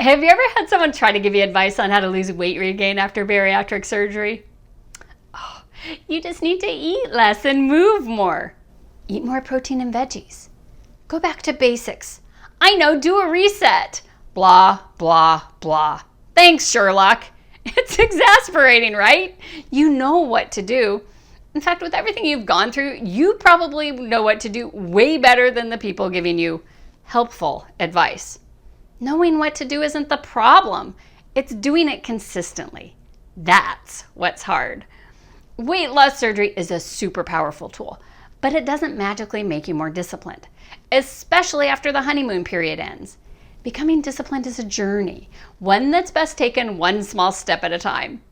Have you ever had someone try to give you advice on how to lose weight regain after bariatric surgery? Oh, you just need to eat less and move more. Eat more protein and veggies. Go back to basics. I know, do a reset. Blah, blah, blah. Thanks, Sherlock. It's exasperating, right? You know what to do. In fact, with everything you've gone through, you probably know what to do way better than the people giving you helpful advice. Knowing what to do isn't the problem. It's doing it consistently. That's what's hard. Weight loss surgery is a super powerful tool, but it doesn't magically make you more disciplined, especially after the honeymoon period ends. Becoming disciplined is a journey, one that's best taken one small step at a time.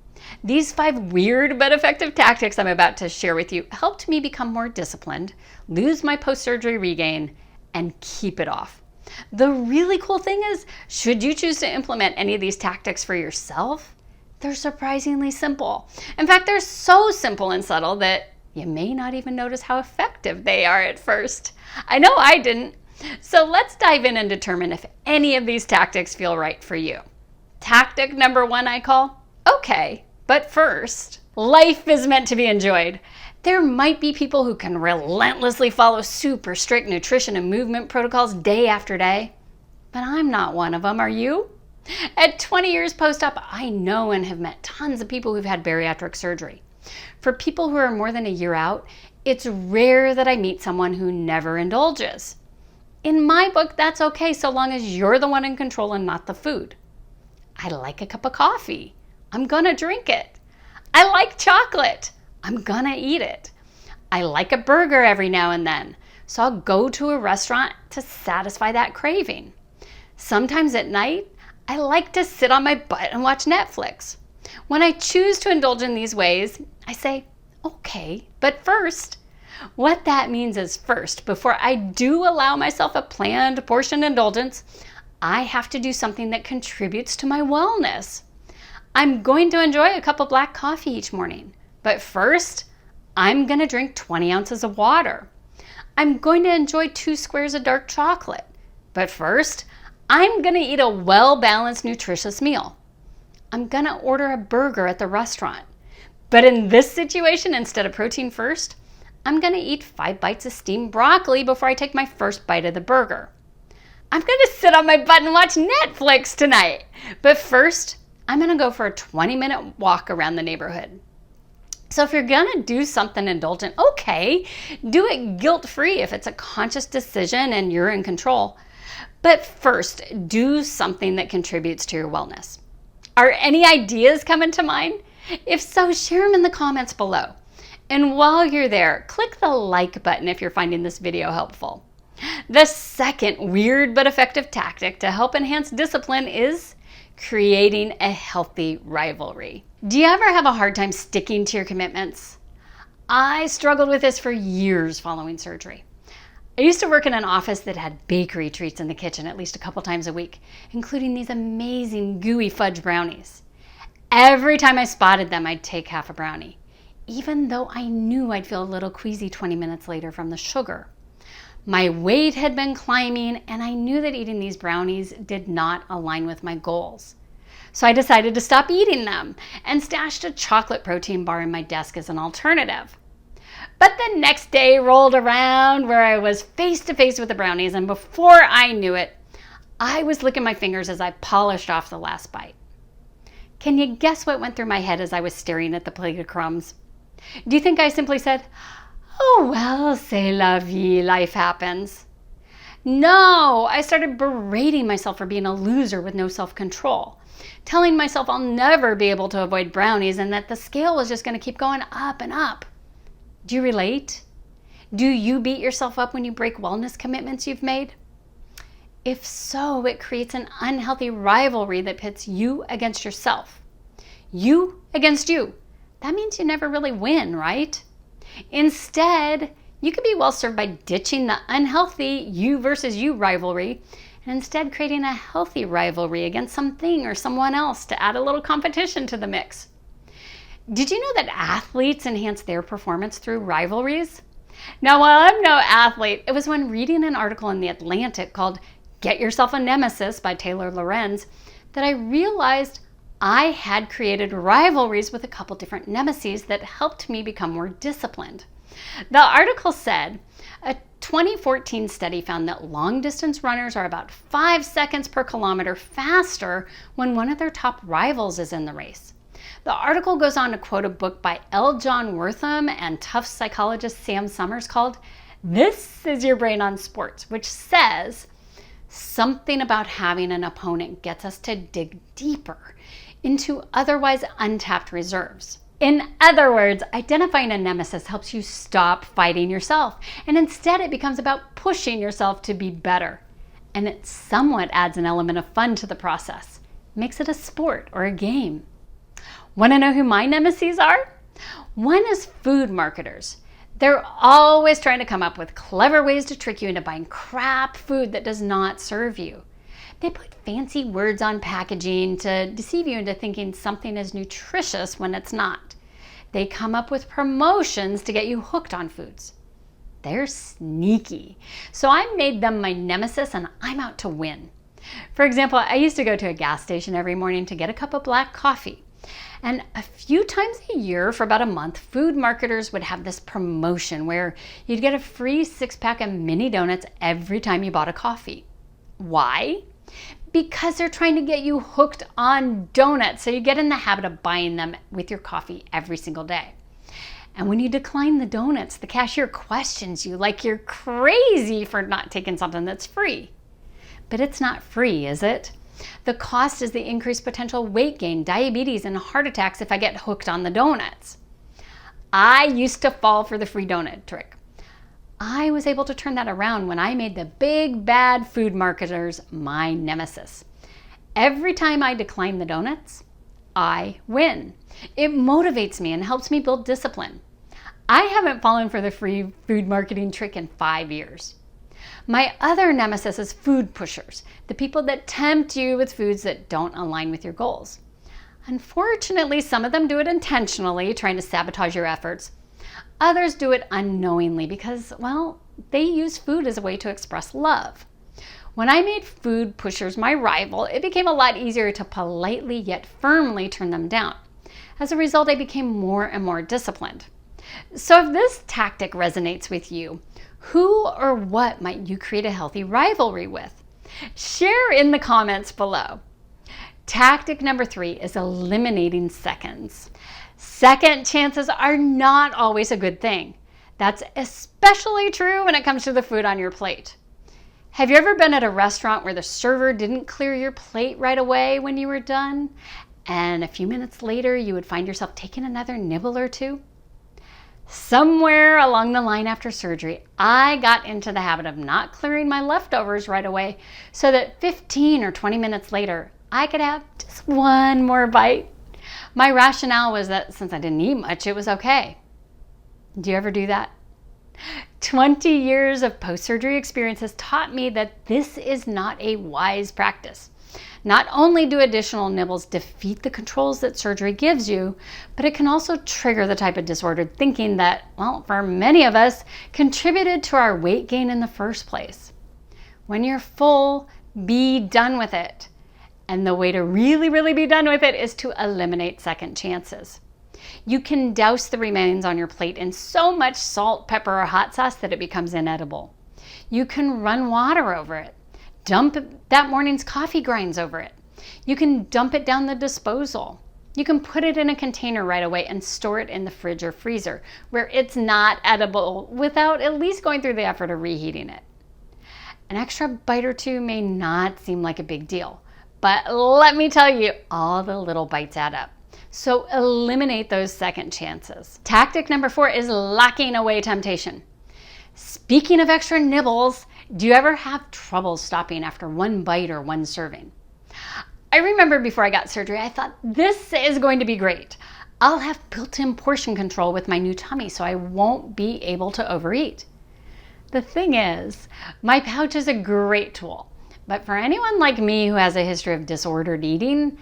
These 5 weird but effective tactics I'm about to share with you helped me become more disciplined, lose my post-surgery regain, and keep it off. The really cool thing is, should you choose to implement any of these tactics for yourself, they're surprisingly simple. In fact, they're so simple and subtle that you may not even notice how effective they are at first. I know I didn't. So let's dive in and determine if any of these tactics feel right for you. Tactic number 1 I call, okay, but first, life is meant to be enjoyed. There might be people who can relentlessly follow super strict nutrition and movement protocols day after day, but I'm not one of them, are you? At 20 years post-op, I know and have met tons of people who've had bariatric surgery. For people who are more than a year out, it's rare that I meet someone who never indulges. In my book, that's okay so long as you're the one in control and not the food. I like a cup of coffee. I'm gonna drink it. I like chocolate. I'm gonna eat it. I like a burger every now and then, so I'll go to a restaurant to satisfy that craving. Sometimes at night, I like to sit on my butt and watch Netflix. When I choose to indulge in these ways, I say, okay, but first. What that means is first, before I do allow myself a planned portion indulgence, I have to do something that contributes to my wellness. I'm going to enjoy a cup of black coffee each morning. But first, I'm going to drink 20 ounces of water. I'm going to enjoy 2 squares of dark chocolate. But first, I'm going to eat a well-balanced, nutritious meal. I'm going to order a burger at the restaurant. But in this situation, instead of protein first, I'm going to eat 5 bites of steamed broccoli before I take my first bite of the burger. I'm going to sit on my butt and watch Netflix tonight. But first, I'm going to go for a 20-minute walk around the neighborhood. So if you're gonna do something indulgent, okay, do it guilt-free if it's a conscious decision and you're in control. But first, do something that contributes to your wellness. Are any ideas coming to mind? If so, share them in the comments below. And while you're there, click the like button if you're finding this video helpful. The second weird but effective tactic to help enhance discipline is creating a healthy rivalry. Do you ever have a hard time sticking to your commitments? I struggled with this for years following surgery. I used to work in an office that had bakery treats in the kitchen at least a couple times a week, including these amazing gooey fudge brownies. Every time I spotted them, I'd take half a brownie, even though I knew I'd feel a little queasy 20 minutes later from the sugar. My weight had been climbing, and I knew that eating these brownies did not align with my goals. So I decided to stop eating them and stashed a chocolate protein bar in my desk as an alternative. But the next day rolled around where I was face to face with the brownies, and before I knew it, I was licking my fingers as I polished off the last bite. Can you guess what went through my head as I was staring at the plate of crumbs? Do you think I simply said, "Oh well, c'est la vie, life happens"? No, I started berating myself for being a loser with no self-control, telling myself I'll never be able to avoid brownies and that the scale was just going to keep going up and up. Do you relate? Do you beat yourself up when you break wellness commitments you've made? If so, it creates an unhealthy rivalry that pits you against yourself. You against you. That means you never really win, right? Instead, you could be well served by ditching the unhealthy you versus you rivalry and instead creating a healthy rivalry against something or someone else to add a little competition to the mix. Did you know that athletes enhance their performance through rivalries? Now, while I'm no athlete, it was when reading an article in The Atlantic called "Get Yourself a Nemesis" by Taylor Lorenz that I realized I had created rivalries with a couple different nemeses that helped me become more disciplined. The article said, a 2014 study found that long-distance runners are about 5 seconds per kilometer faster when one of their top rivals is in the race. The article goes on to quote a book by L. John Wortham and Tufts psychologist Sam Summers called This Is Your Brain on Sports, which says something about having an opponent gets us to dig deeper into otherwise untapped reserves. In other words, identifying a nemesis helps you stop fighting yourself, and instead it becomes about pushing yourself to be better. And it somewhat adds an element of fun to the process. Makes it a sport or a game. Want to know who my nemesis are? One is food marketers. They're always trying to come up with clever ways to trick you into buying crap food that does not serve you. They put fancy words on packaging to deceive you into thinking something is nutritious when it's not. They come up with promotions to get you hooked on foods. They're sneaky. So I made them my nemesis and I'm out to win. For example, I used to go to a gas station every morning to get a cup of black coffee. And a few times a year for about a month, food marketers would have this promotion where you'd get a free 6-pack of mini donuts every time you bought a coffee. Why? Because they're trying to get you hooked on donuts, so you get in the habit of buying them with your coffee every single day. And when you decline the donuts, the cashier questions you like you're crazy for not taking something that's free. But it's not free, is it? The cost is the increased potential weight gain, diabetes, and heart attacks if I get hooked on the donuts. I used to fall for the free donut trick. I was able to turn that around when I made the big bad food marketers my nemesis. Every time I decline the donuts, I win. It motivates me and helps me build discipline. I haven't fallen for the free food marketing trick in 5 years. My other nemesis is food pushers, the people that tempt you with foods that don't align with your goals. Unfortunately, some of them do it intentionally, trying to sabotage your efforts. Others do it unknowingly because, well, they use food as a way to express love. When I made food pushers my rival, it became a lot easier to politely yet firmly turn them down. As a result, I became more and more disciplined. So if this tactic resonates with you, who or what might you create a healthy rivalry with? Share in the comments below. Tactic number 3 is eliminating seconds. Second chances are not always a good thing. That's especially true when it comes to the food on your plate. Have you ever been at a restaurant where the server didn't clear your plate right away when you were done, and a few minutes later you would find yourself taking another nibble or two? Somewhere along the line after surgery, I got into the habit of not clearing my leftovers right away so that 15 or 20 minutes later, I could have just one more bite. My rationale was that since I didn't eat much, it was okay. Do you ever do that? 20 years of post-surgery experience has taught me that this is not a wise practice. Not only do additional nibbles defeat the controls that surgery gives you, but it can also trigger the type of disordered thinking that, well, for many of us, contributed to our weight gain in the first place. When you're full, be done with it. And the way to really be done with it is to eliminate second chances. You can douse the remains on your plate in so much salt, pepper, or hot sauce that it becomes inedible. You can run water over it. Dump that morning's coffee grinds over it. You can dump it down the disposal. You can put it in a container right away and store it in the fridge or freezer where it's not edible without at least going through the effort of reheating it. An extra bite or two may not seem like a big deal, but let me tell you, all the little bites add up. So eliminate those second chances. Tactic number 4 is locking away temptation. Speaking of extra nibbles, do you ever have trouble stopping after one bite or one serving? I remember before I got surgery, I thought this is going to be great. I'll have built-in portion control with my new tummy so I won't be able to overeat. The thing is, my pouch is a great tool, but for anyone like me who has a history of disordered eating,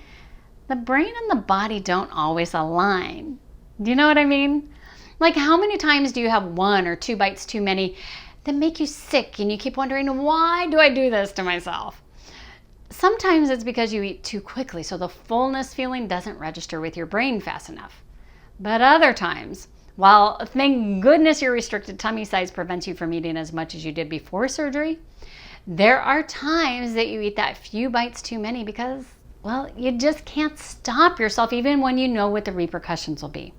the brain and the body don't always align. Do you know what I mean? Like, how many times do you have 1 or 2 bites too many that make you sick and you keep wondering, why do I do this to myself? Sometimes it's because you eat too quickly, so the fullness feeling doesn't register with your brain fast enough. But other times, while thank goodness your restricted tummy size prevents you from eating as much as you did before surgery, there are times that you eat that few bites too many because, well, you just can't stop yourself even when you know what the repercussions will be.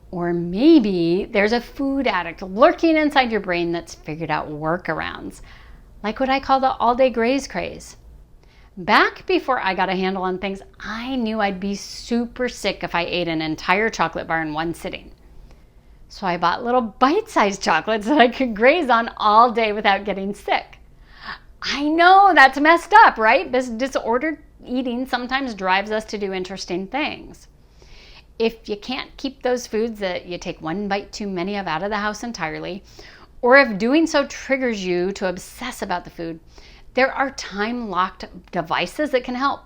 Or maybe there's a food addict lurking inside your brain that's figured out workarounds, like what I call the all-day graze craze. Back before I got a handle on things, I knew I'd be super sick if I ate an entire chocolate bar in one sitting. So I bought little bite-sized chocolates that I could graze on all day without getting sick. I know that's messed up, right? This disordered eating sometimes drives us to do interesting things. If you can't keep those foods that you take one bite too many of out of the house entirely, or if doing so triggers you to obsess about the food, there are time-locked devices that can help.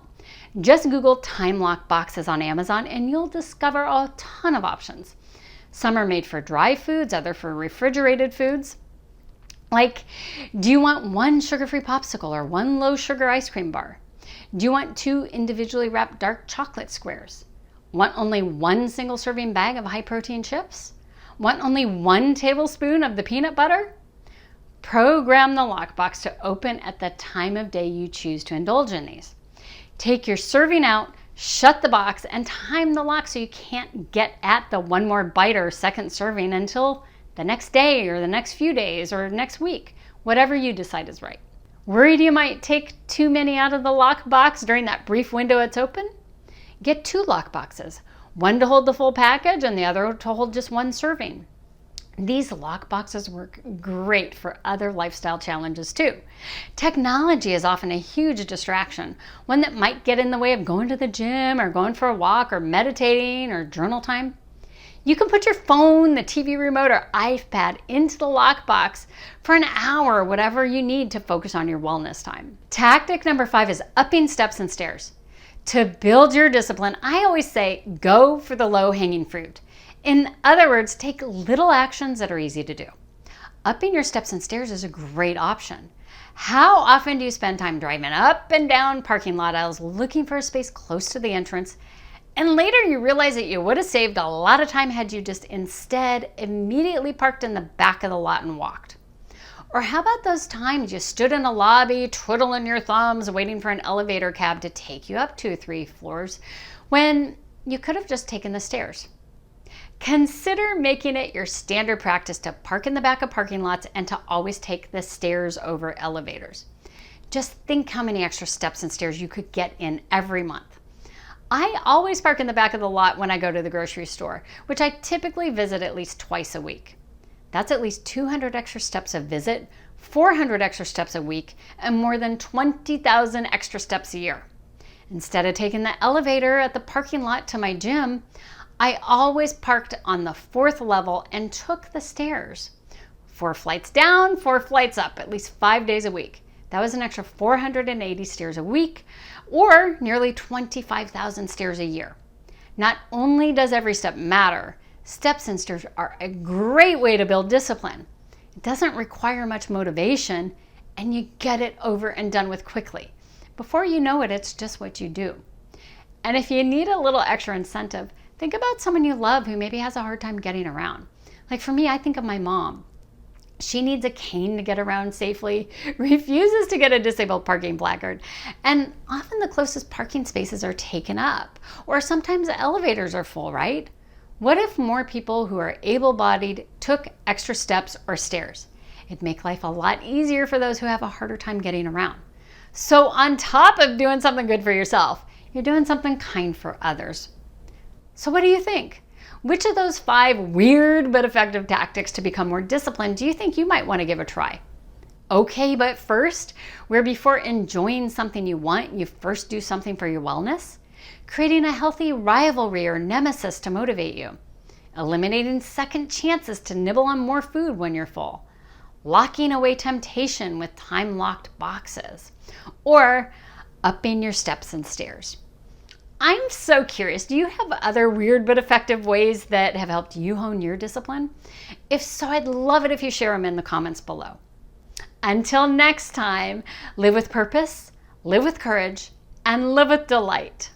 Just Google time lock boxes on Amazon and you'll discover a ton of options. Some are made for dry foods, other for refrigerated foods. Like, do you want one sugar-free popsicle or one low-sugar ice cream bar? Do you want 2 individually wrapped dark chocolate squares? Want only 1 single serving bag of high-protein chips? Want only 1 tablespoon of the peanut butter? Program the lockbox to open at the time of day you choose to indulge in these. Take your serving out, shut the box, and time the lock so you can't get at the one more bite or second serving until the next day or the next few days or next week, whatever you decide is right. Worried you might take too many out of the lockbox during that brief window it's open? Get 2 lockboxes, one to hold the full package and the other to hold just 1 serving. These lockboxes work great for other lifestyle challenges too. Technology is often a huge distraction, one that might get in the way of going to the gym or going for a walk or meditating or journal time. You can put your phone, the TV remote, or iPad into the lockbox for an hour, whatever you need to focus on your wellness time. Tactic number 5 is upping steps and stairs. To build your discipline, I always say go for the low-hanging fruit. In other words, take little actions that are easy to do. Upping your steps and stairs is a great option. How often do you spend time driving up and down parking lot aisles looking for a space close to the entrance, and later you realize that you would have saved a lot of time had you just instead immediately parked in the back of the lot and walked? Or how about those times you stood in a lobby twiddling your thumbs waiting for an elevator cab to take you up 2 or 3 floors when you could have just taken the stairs? Consider making it your standard practice to park in the back of parking lots and to always take the stairs over elevators. Just think how many extra steps and stairs you could get in every month. I always park in the back of the lot when I go to the grocery store, which I typically visit at least twice a week. That's at least 200 extra steps a visit, 400 extra steps a week, and more than 20,000 extra steps a year. Instead of taking the elevator at the parking lot to my gym, I always parked on the 4th level and took the stairs. 4 flights down, 4 flights up, at least 5 days a week. That was an extra 480 stairs a week, or nearly 25,000 stairs a year. Not only does every step matter, steps and stairs are a great way to build discipline. It doesn't require much motivation, and you get it over and done with quickly. Before you know it, it's just what you do. And if you need a little extra incentive, think about someone you love who maybe has a hard time getting around. Like for me, I think of my mom. She needs a cane to get around safely, refuses to get a disabled parking placard, and often the closest parking spaces are taken up, or sometimes the elevators are full, right? What if more people who are able-bodied took extra steps or stairs? It'd make life a lot easier for those who have a harder time getting around. So on top of doing something good for yourself, you're doing something kind for others. So what do you think? Which of those 5 weird but effective tactics to become more disciplined do you think you might want to give a try? Okay, but first, where before enjoying something you want, you first do something for your wellness? Creating a healthy rivalry or nemesis to motivate you. Eliminating second chances to nibble on more food when you're full. Locking away temptation with time-locked boxes. Or upping your steps and stairs. I'm so curious, do you have other weird but effective ways that have helped you hone your discipline? If so, I'd love it if you share them in the comments below. Until next time, live with purpose, live with courage, and live with delight.